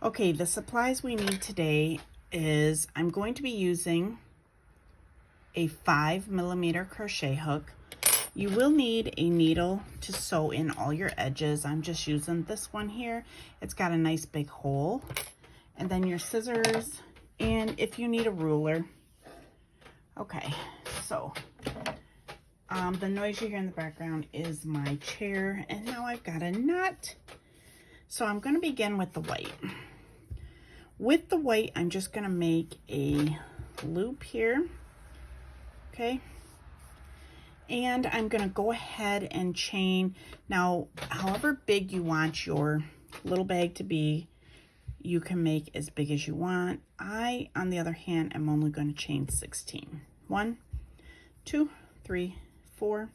Okay, the supplies we need today is I'm going to be using a 5mm crochet hook. You will need a needle to sew in all your edges. I'm just using this one here. It's got a nice big hole. And then your scissors, and if you need a ruler. Okay, so the noise you hear in the background is my chair, and now I've got a nut. So I'm going to begin with the white. With the white, I'm just going to make a loop here, okay? And I'm going to go ahead and chain. Now, however big you want your little bag to be, you can make as big as you want. I, on the other hand, am only going to chain 16. 1, 2, 3, 4,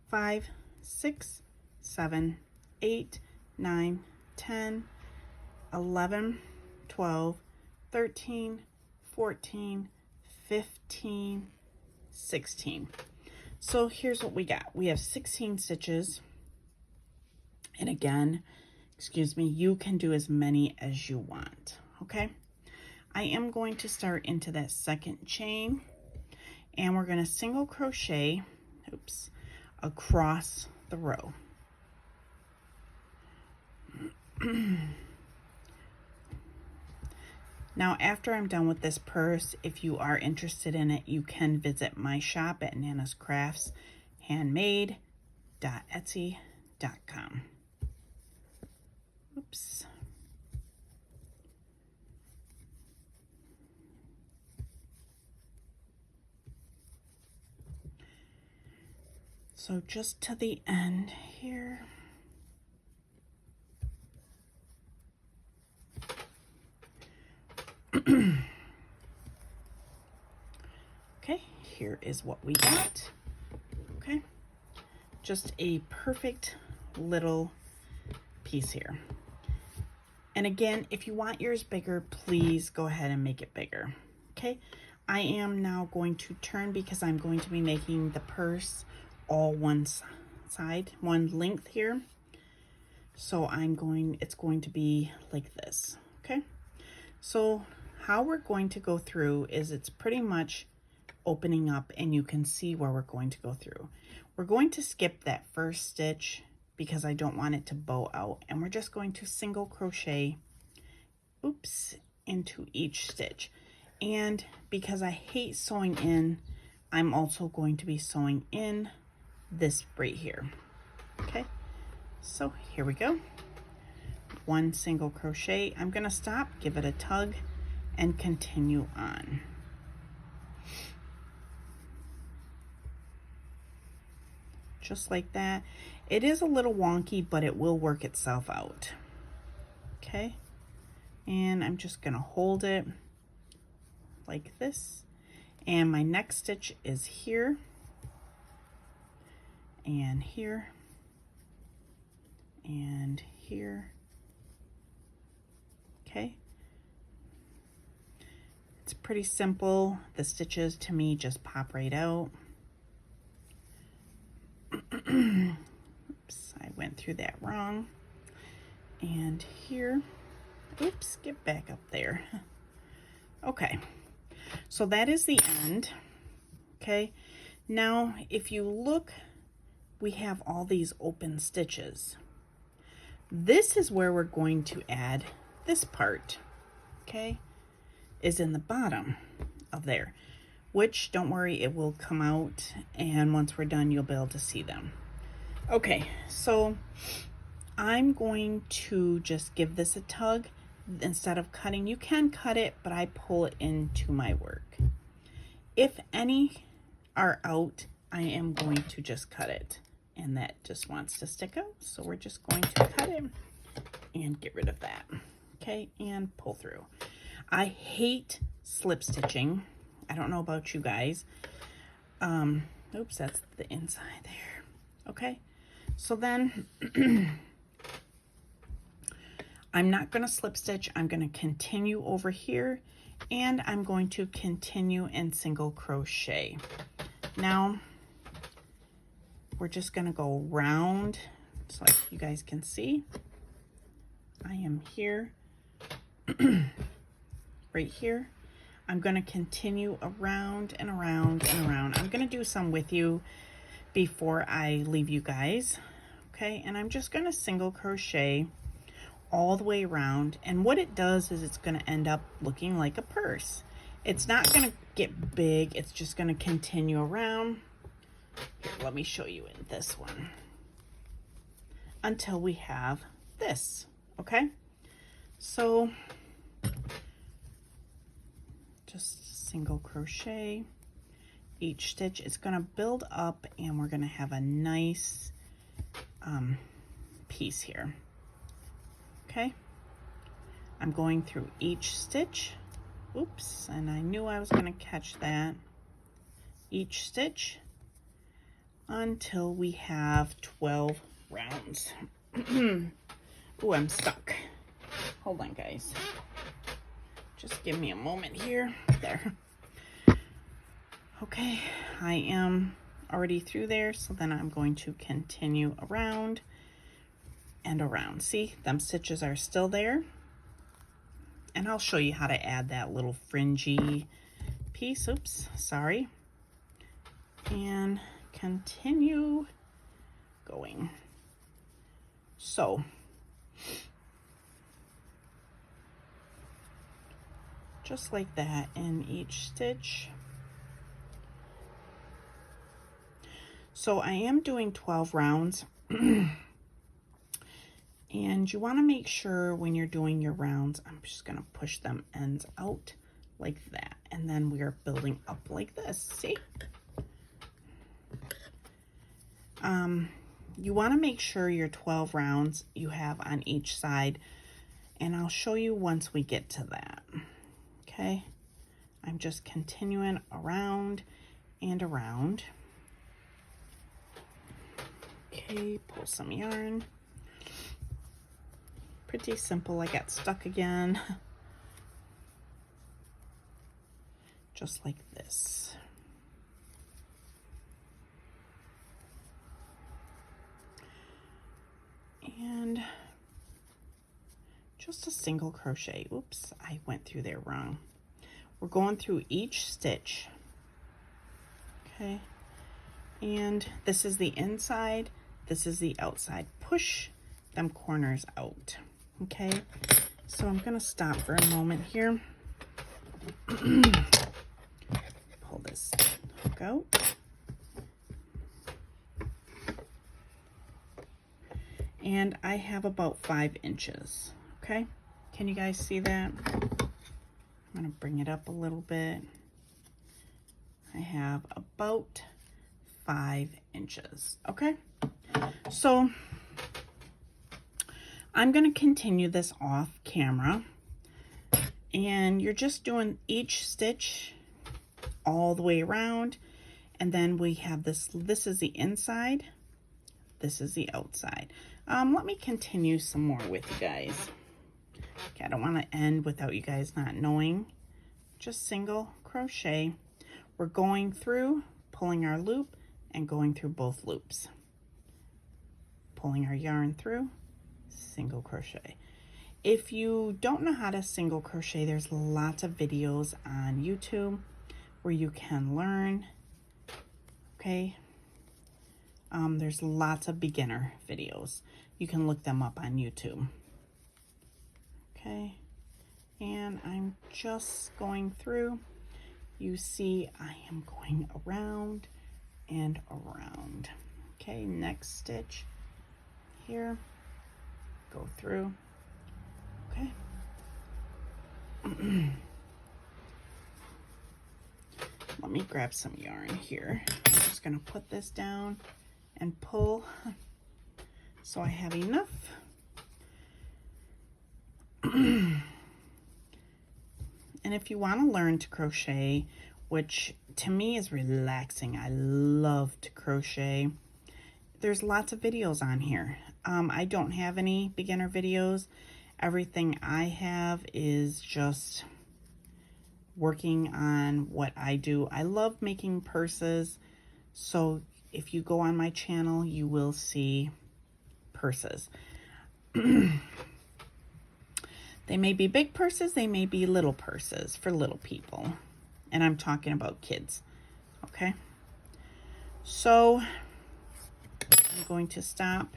5, 6, 7, 8, 9, 10, 11, 12, 13, 14, 15, 16. So here's what we got. We have 16 stitches. And again, excuse me, you can do as many as you want, okay? I am going to start into that second chain, and we're going to single crochet, across the row. Now, after I'm done with this purse, if you are interested in it, you can visit my shop at Nana's Crafts, handmade.etsy.com. Oops. So just to the end here. Okay, here is what we got. Okay, just a perfect little piece here. And again, if you want yours bigger, please go ahead and make it bigger. Okay, I am now going to turn because I'm going to be making the purse all one side, one length here. So it's going to be like this. Okay, so how we're going to go through is it's pretty much opening up, and you can see where we're going to go through. We're going to skip that first stitch because I don't want it to bow out, and we're just going to single crochet into each stitch. And because I hate sewing in, I'm also going to be sewing in this right here. Okay, so here we go. One single crochet. I'm going to stop, give it a tug, and continue on. Just like that. It is a little wonky, but it will work itself out. Okay, and I'm just going to hold it like this, and my next stitch is here and here and here. Okay, it's pretty simple. The stitches to me just pop right out. Oops, I went through that wrong. And here, oops, get back up there. Okay, so that is the end. Okay, now if you look, we have all these open stitches. This is where we're going to add this part, okay, is in the bottom of there, which, don't worry, it will come out, and once we're done, you'll be able to see them. Okay, so I'm going to just give this a tug. Instead of cutting, you can cut it, but I pull it into my work. If any are out, I am going to just cut it, and that just wants to stick out, so we're just going to cut it and get rid of that. Okay, and pull through. I hate slip stitching. I don't know about you guys. Oops, that's the inside there. Okay, so then I'm not going to slip stitch. I'm going to continue over here, and I'm going to continue in single crochet. Now we're just going to go round so like you guys can see. I am here right here. I'm going to continue around and around and around. I'm going to do some with you before I leave you guys. Okay, and I'm just going to single crochet all the way around, and what it does is it's going to end up looking like a purse. It's not going to get big, it's just going to continue around. Here, let me show you in this one until we have this. Okay, so just single crochet each stitch. It's going to build up and we're going to have a nice piece here. Okay, I'm going through each stitch. Oops, and I knew I was going to catch that. Each stitch until we have 12 rounds. Ooh, I'm stuck. Hold on, guys. Just give me a moment here. There. Okay, I am already through there, so then I'm going to continue around and around. See, them stitches are still there. And I'll show you how to add that little fringy piece. Oops, sorry. And continue going. So, just like that in each stitch. So I am doing 12 rounds. And you want to make sure when you're doing your rounds, I'm just going to push them ends out like that. And then we are building up like this. See? You want to make sure your 12 rounds you have on each side. And I'll show you once we get to that. Okay? I'm just continuing around and around. Okay, pull some yarn. Pretty simple. I got stuck again. Just like this. And just a single crochet. Oops, I went through there wrong. We're going through each stitch. Okay. And this is the inside, this is the outside. Push them corners out. Okay, so I'm going to stop for a moment here. Pull this hook out. And I have about 5 inches. Okay, can you guys see that? I'm going to bring it up a little bit. I have about 5 inches. Okay, so I'm going to continue this off camera, and you're just doing each stitch all the way around, and then we have this is the inside, this is the outside. Let me continue some more with you guys. Okay, I don't want to end without you guys not knowing. Just single crochet. We're going through, pulling our loop and going through both loops, pulling our yarn through, single crochet. If you don't know how to single crochet, there's lots of videos on YouTube where you can learn. Okay, there's lots of beginner videos. You can look them up on YouTube. Okay, and I'm just going through. You see I am going around and around. Okay, next stitch here, go through. Okay. Let me grab some yarn here. I'm just going to put this down and pull so I have enough. And if you want to learn to crochet, which to me is relaxing, I love to crochet, there's lots of videos on here. I don't have any beginner videos. Everything I have is just working on what I do. I love making purses, so if you go on my channel, you will see purses. The They may be big purses, they may be little purses for little people. And I'm talking about kids, okay? So I'm going to stop,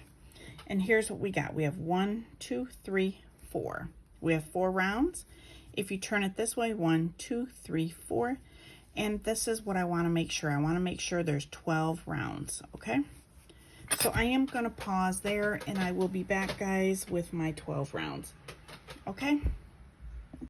and here's what we got. We have 1, 2, 3, 4. We have 4 rounds. If you turn it this way, 1, 2, 3, 4, and this is what I want to make sure. I want to make sure there's 12 rounds, okay? So I am going to pause there, and I will be back, guys, with my 12 rounds, okay?